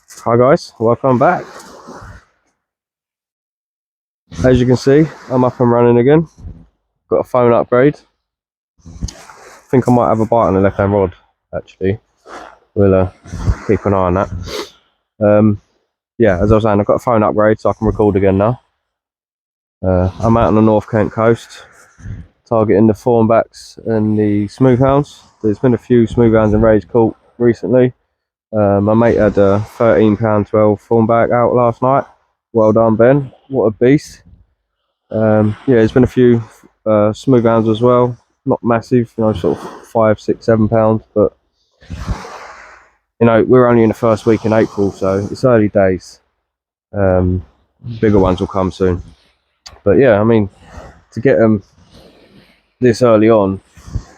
Hi guys, welcome back. As you can see, I'm up and running again. Got a phone upgrade. I think I might have a bite on the left hand rod actually. We'll keep an eye on that. Yeah, as I was saying, I've got a phone upgrade so I can record again now. I'm out on the North Kent coast, targeting the thornbacks and the smoothhounds. There's been a few smoothhounds and rays caught recently. My mate had a £13.12 thornback out last night. Well done, Ben. What a beast. Yeah, there's been a few smoothhounds as well. Not massive, sort of 5, 6, 7 pounds, but we're only in the first week in April, so it's early days. Bigger ones will come soon. But yeah, I mean, to get them this early on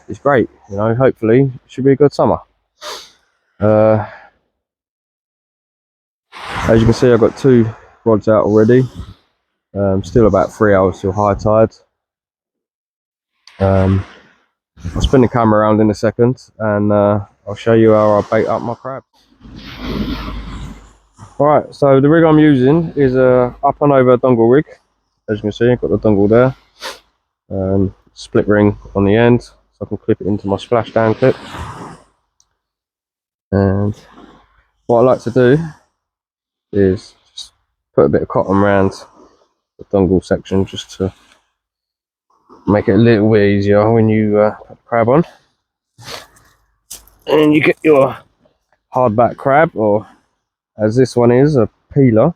is great. Hopefully it should be a good summer. As you can see, I've got 2 rods out already. Still about 3 hours till high tide. I'll spin the camera around in a second and I'll show you how I bait up my crab. Alright, so the rig I'm using is a up and over dongle rig. As you can see, I've got the dongle there. Split ring on the end, so I can clip it into my splashdown clip. And what I like to do is just put a bit of cotton around the dongle section just to make it a little bit easier when you put the crab on. And you get your hardback crab, or as this one is, a peeler.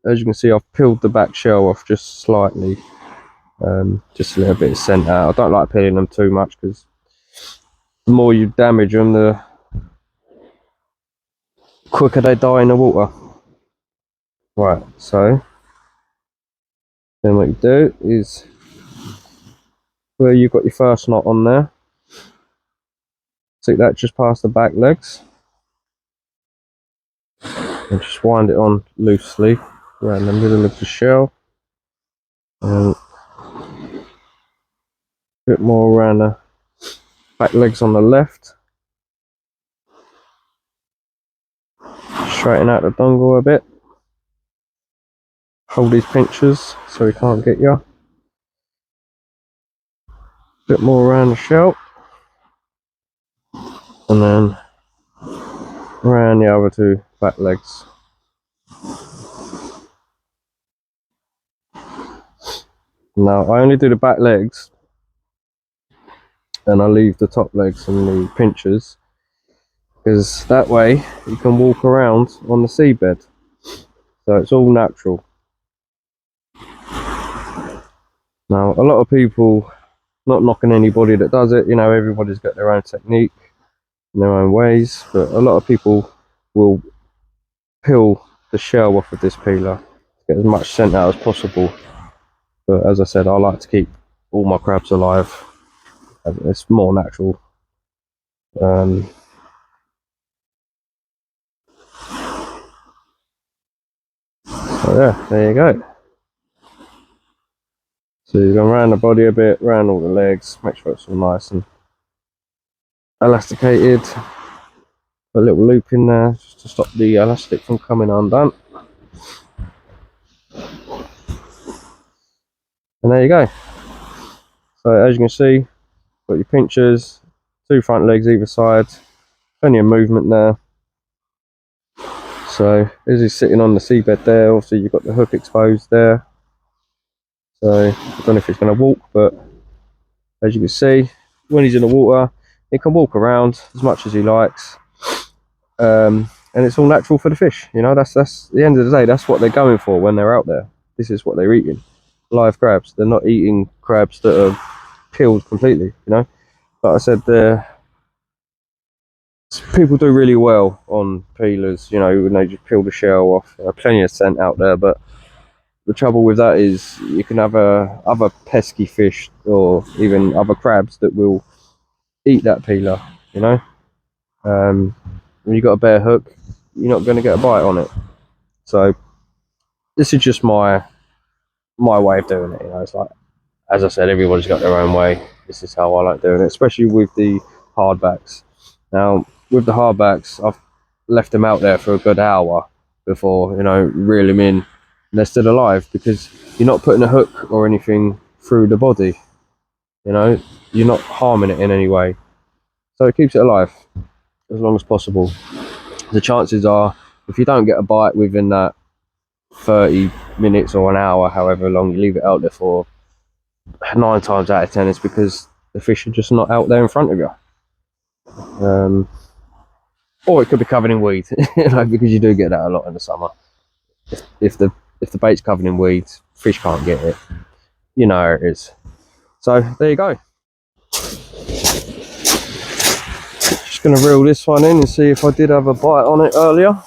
As you can see, I've peeled the back shell off just slightly, just a little bit of scent out. I don't like peeling them too much because the more you damage them, the quicker they die in the water. Right, so then what you do is, where you've got your first knot on there, stick that just past the back legs and just wind it on loosely around the middle of the shell, and a bit more around the back legs on the left. Straighten out the dongle a bit. Hold these pinchers so he can't get you. Bit more around the shell, and then around the other 2 back legs. Now I only do the back legs and I leave the top legs and the pinchers, because that way you can walk around on the seabed, so it's all natural. Now a lot of people, not knocking anybody that does it, everybody's got their own technique and their own ways, but a lot of people will peel the shell off of this peeler to get as much scent out as possible. But as I said, I like to keep all my crabs alive. It's more natural. So yeah, there you go. So you're going around the body a bit, around all the legs, make sure it's all nice and elasticated. Put a little loop in there just to stop the elastic from coming undone. And there you go. So as you can see, got your pinchers, 2 front legs either side, plenty of movement there. So as he's sitting on the seabed there, obviously you've got the hook exposed there. So I don't know if he's going to walk, but as you can see, when he's in the water, he can walk around as much as he likes. And it's all natural for the fish. That's at the end of the day, that's what they're going for when they're out there. This is what they're eating. Live crabs. They're not eating crabs that are peeled completely, Like I said, people do really well on peelers, when they just peel the shell off. Plenty of scent out there, but the trouble with that is you can have other pesky fish or even other crabs that will eat that peeler, when you've got a bare hook, you're not going to get a bite on it. So this is just my way of doing it. It's like, as I said, everybody's got their own way. This is how I like doing it, especially with the hardbacks. Now with the hardbacks, I've left them out there for a good hour before, you know, reel them in and they're still alive, because you're not putting a hook or anything through the body, you know, you're not harming it in any way, so it keeps it alive as long as possible. The chances are, if you don't get a bite within that 30 minutes or an hour, however long you leave it out there for, 9 times out of 10 it's because the fish are just not out there in front of you. Or it could be covered in weed, you know, because you do get that a lot in the summer. If the bait's covered in weeds, fish can't get it. You know how it is. So there you go. Just gonna reel this one in and see if I did have a bite on it earlier.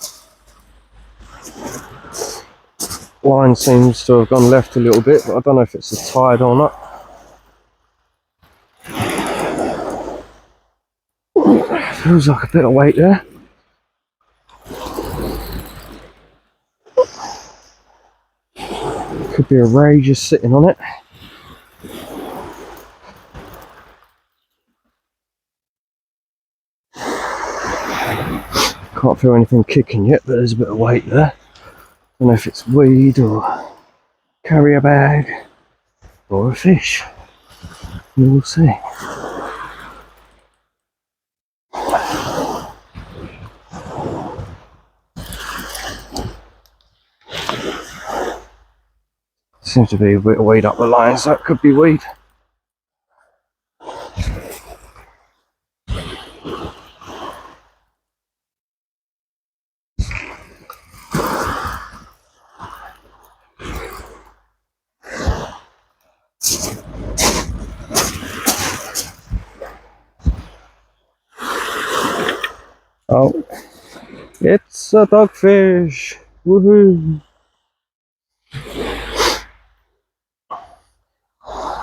Line seems to have gone left a little bit, but I don't know if it's a tide or not. Feels like a bit of weight there. Could be a ray just sitting on it. Can't feel anything kicking yet, but there's a bit of weight there. Don't know if it's weed or carrier bag or a fish. We will see. Seems to be a bit of weed up the line, so it could be weed. Oh, it's a dogfish! Woohoo!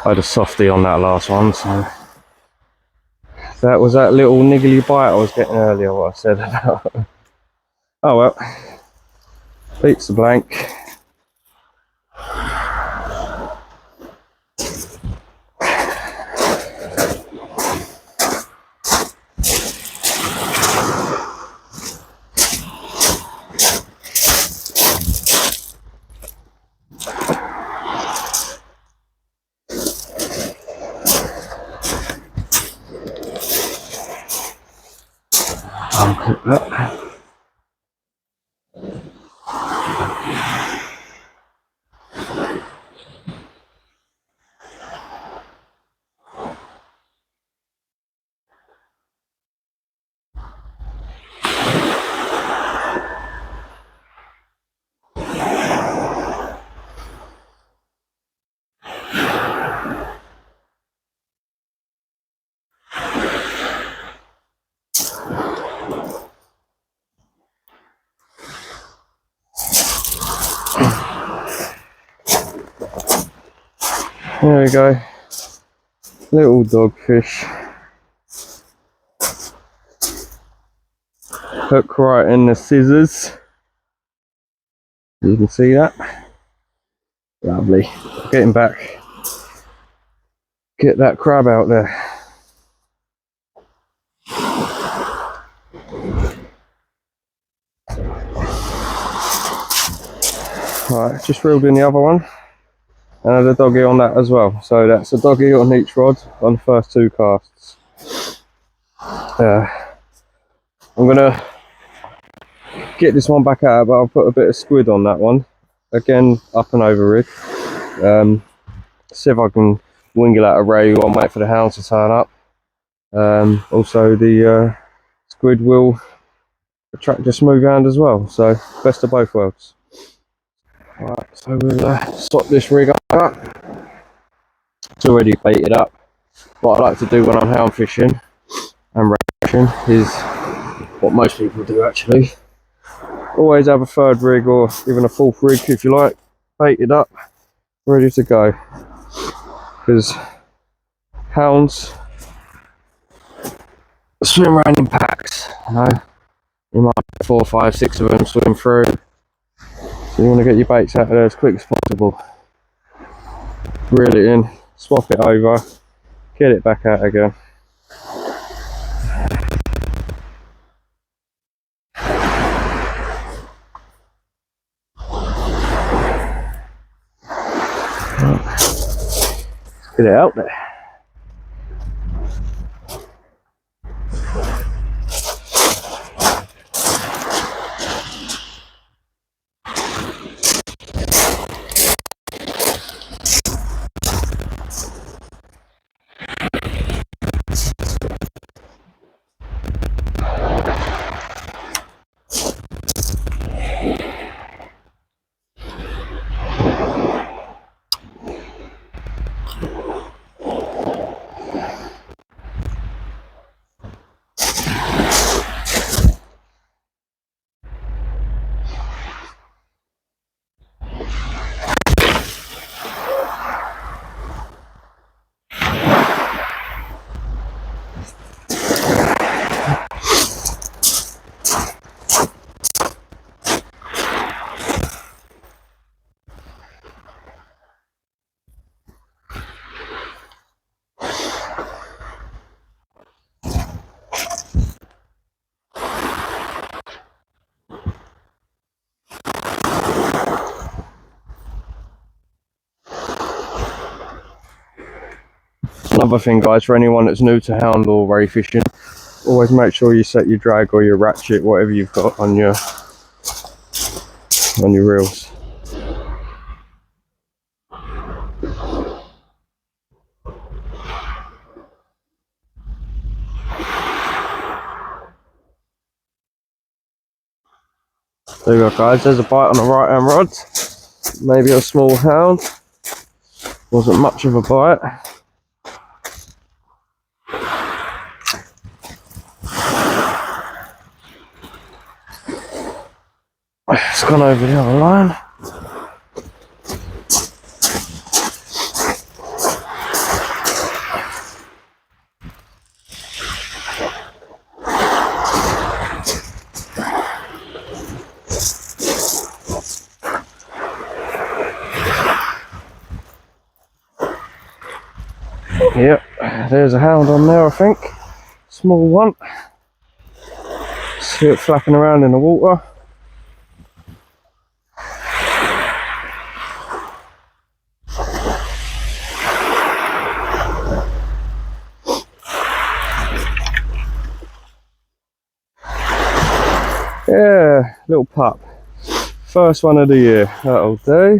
I had a softie on that last one, so that was that little niggly bite I was getting earlier, what I said about. Oh well, beats the blank. Uncook that. There we go, little dogfish. Hook right in the scissors. You can see that. Lovely. Getting back. Get that crab out there. Right, just reeled in the other one. And had a doggy on that as well. So that's a doggy on each rod on the first 2 casts. I'm gonna get this one back out, but I'll put a bit of squid on that one. Again, up and over rig. See if I can wingle out a ray while I wait for the hounds to turn up. Also the squid will attract a smooth hound as well. So best of both worlds. Right, so we'll stop this rig up. It's already baited up. What I like to do when I'm hound fishing and ray fishing is what most people do actually. Always have a 3rd rig or even a 4th rig if you like, baited up, ready to go. Because hounds swim around in packs, you know. You might have 4, 5, 6 of them swim through. So you want to get your baits out of there as quick as possible. Reel it in, swap it over, get it back out again. Get it out there. Another thing, guys, for anyone that's new to hound or ray fishing, always make sure you set your drag or your ratchet, whatever you've got on your reels. There you go, guys, there's a bite on the right hand rod. Maybe a small hound. Wasn't much of a bite. It's gone over the other line. Yep, there's a hound on there, I think. Small one. See it flapping around in the water. Yeah, little pup. First one of the year, that'll do.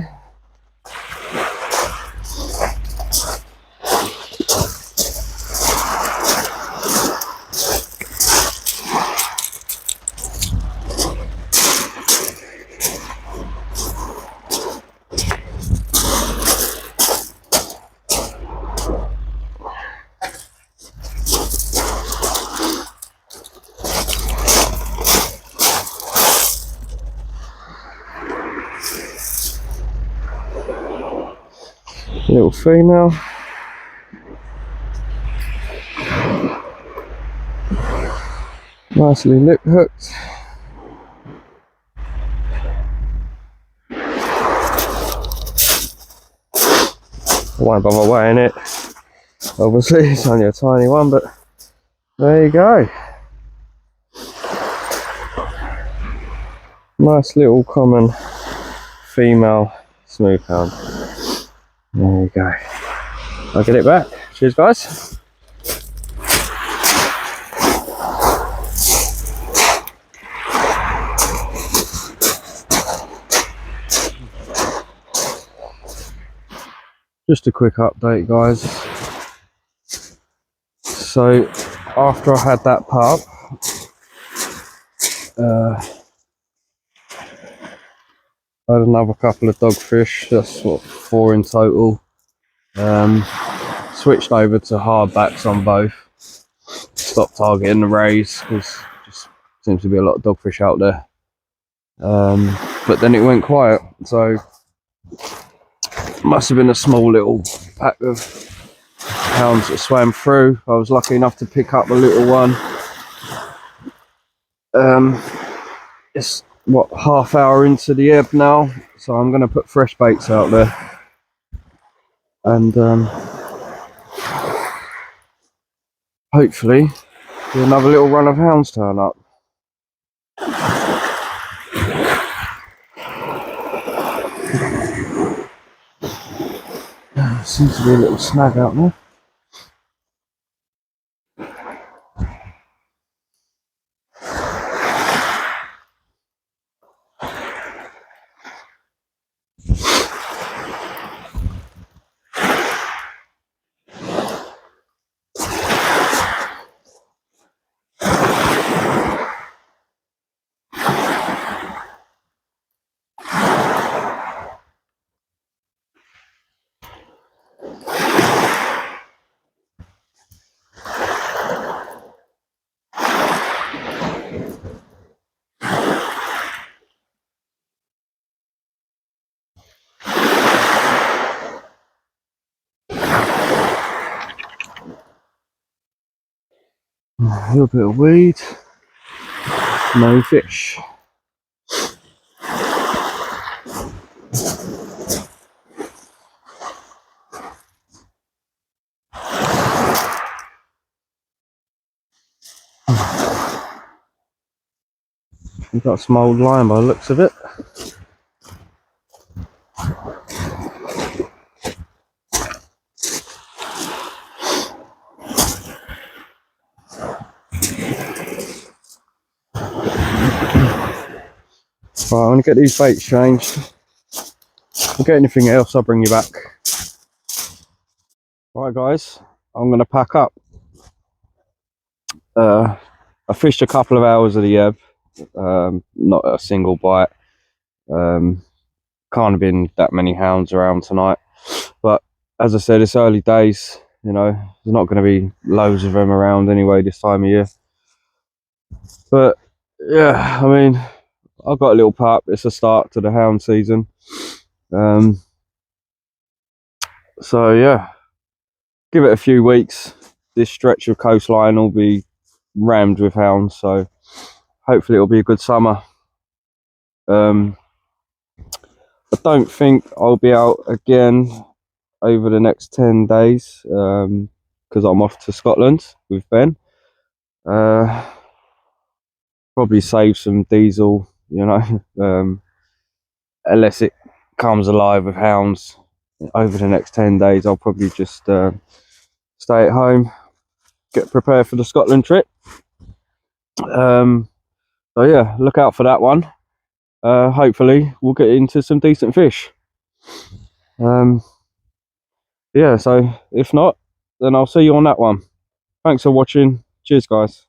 Little female. Nicely lip hooked. I won't bother weighing it. Obviously, it's only a tiny one, but there you go. Nice little common female smooth hound. There you go. I'll get it back. Cheers, guys. Just a quick update, guys. So after I had that pup, I had another couple of dogfish. That's what, 4 in total. Switched over to hardbacks on both. Stopped targeting the rays because just seems to be a lot of dogfish out there. But then it went quiet, so must have been a small little pack of hounds that swam through. I was lucky enough to pick up a little one. It's what, half hour into the ebb now, so I'm going to put fresh baits out there and hopefully do another little run of hounds turn up. Seems to be a little snag out there. A little bit of weed, no fish. We've got some old line by the looks of it. Right, I'm going to get these baits changed. If I get anything else, I'll bring you back. Right guys, I'm going to pack up. I fished a couple of hours of the ebb, not a single bite. Can't have been that many hounds around tonight, but as I said, it's early days, you know, there's not going to be loads of them around anyway this time of year. But yeah, I mean, I've got a little pup. It's a start to the hound season. So yeah, give it a few weeks. This stretch of coastline will be rammed with hounds, so hopefully it'll be a good summer. I don't think I'll be out again over the next 10 days because I'm off to Scotland with Ben. Probably save some diesel, you know, unless it comes alive with hounds over the next 10 days. I'll probably just stay at home, get prepared for the Scotland trip. So yeah, look out for that one. Hopefully we'll get into some decent fish. Yeah, so if not, then I'll see you on that one. Thanks for watching. Cheers guys.